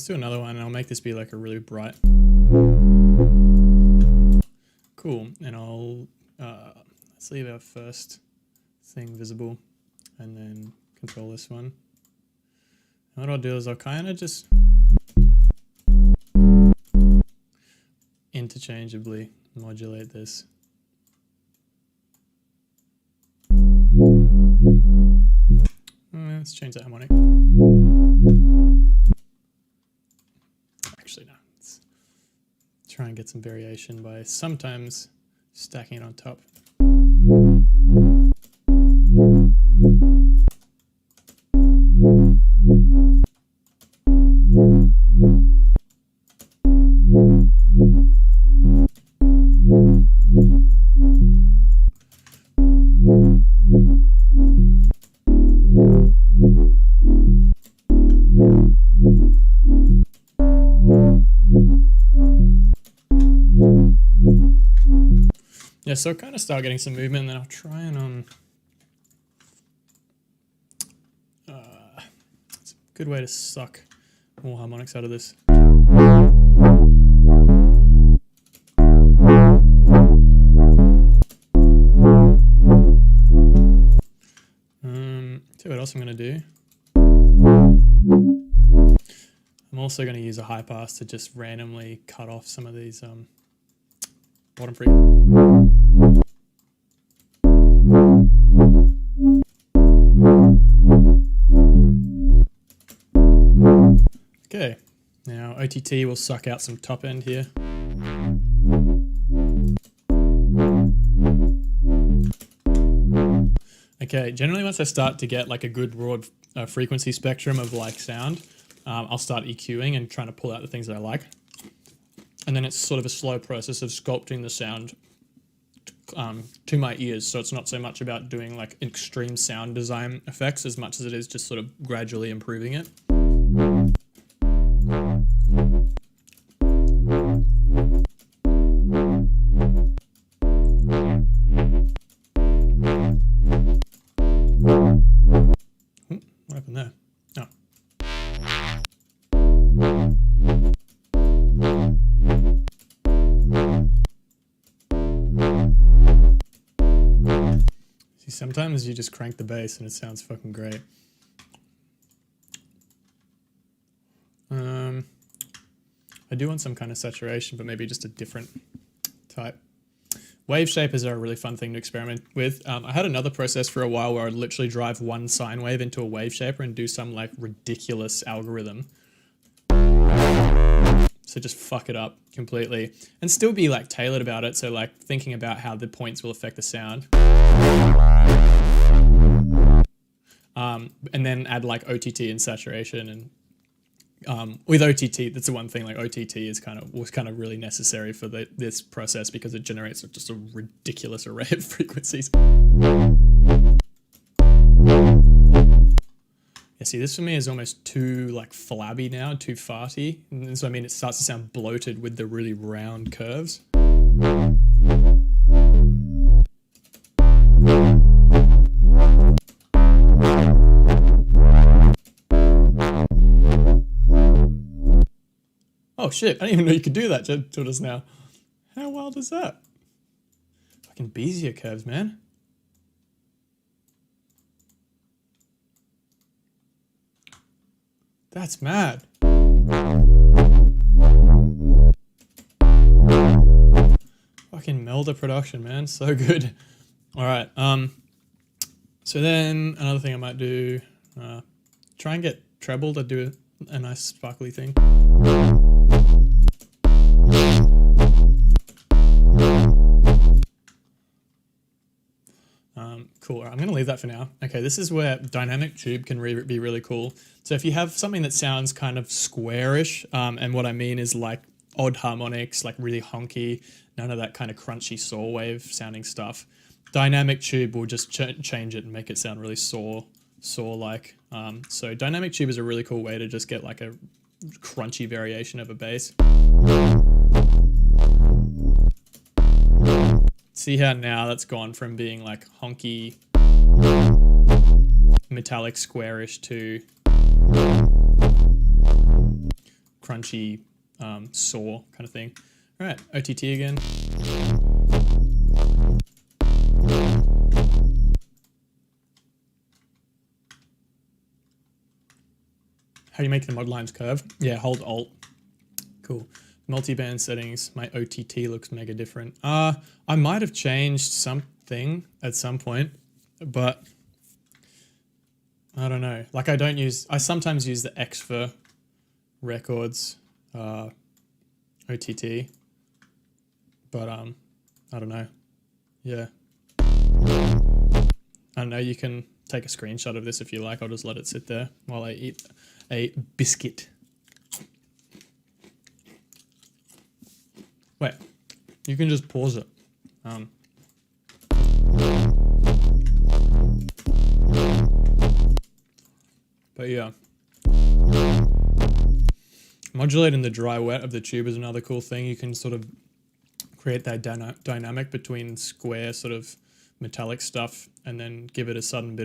let's do another one, and I'll make this be like a really bright. Cool, and I'll let's leave our first thing visible, and then control this one. And what I'll do is I'll kind of just interchangeably modulate this. Let's change the harmonic. Actually, no. Let's try and get some variation by sometimes stacking it on top. Yeah, so I'll kind of start getting some movement, and then I'll try and it's a good way to suck more harmonics out of this. See what else I'm going to do. I'm also going to use a high pass to just randomly cut off some of these bottom frequencies. Okay, now OTT will suck out some top end here. Okay, generally once I start to get like a good broad frequency spectrum of like sound, I'll start EQing and trying to pull out the things that I like. And then it's sort of a slow process of sculpting the sound to my ears. So it's not so much about doing like extreme sound design effects as much as it is just sort of gradually improving it. What happened there? Oh. See, sometimes you just crank the bass and it sounds fucking great. I do want some kind of saturation, but maybe just a different type. Wave shapers are a really fun thing to experiment with. I had another process for a while where I'd literally drive one sine wave into a wave shaper and do some like ridiculous algorithm. So just fuck it up completely and still be like tailored about it. So like thinking about how the points will affect the sound. And then add like OTT and saturation, and with OTT, that's the one thing, like OTT was kind of really necessary for this process because it generates just a ridiculous array of frequencies. Yeah, see, this for me is almost too like flabby now, too farty. And so I mean, it starts to sound bloated with the really round curves. Oh shit, I didn't even know you could do that till just now. How wild is that? Fucking Bezier curves, man. That's mad. Fucking Melder production, man. So good. Alright, so then another thing I might do, try and get treble to do a nice sparkly thing. Cool. Right, I'm going to leave that for now. Okay, this is where dynamic tube can be really cool. So if you have something that sounds kind of squarish, and what I mean is like odd harmonics, like really honky, none of that kind of crunchy saw wave sounding stuff, dynamic tube will just change it and make it sound really saw-like. So dynamic tube is a really cool way to just get like a crunchy variation of a bass. See how now that's gone from being like honky, metallic squarish to crunchy saw kind of thing. All right, OTT again. How do you make the mod lines curve? Yeah, hold Alt. Cool. Multi-band settings. My OTT looks mega different. I might have changed something at some point, but I don't know. Like I sometimes use the X for records, OTT, but I don't know. Yeah. I don't know, you can take a screenshot of this if you like. I'll just let it sit there while I eat a biscuit. Wait, you can just pause it. But yeah. Modulating the dry wet of the tube is another cool thing. You can sort of create that dynamic between square sort of metallic stuff and then give it a sudden bit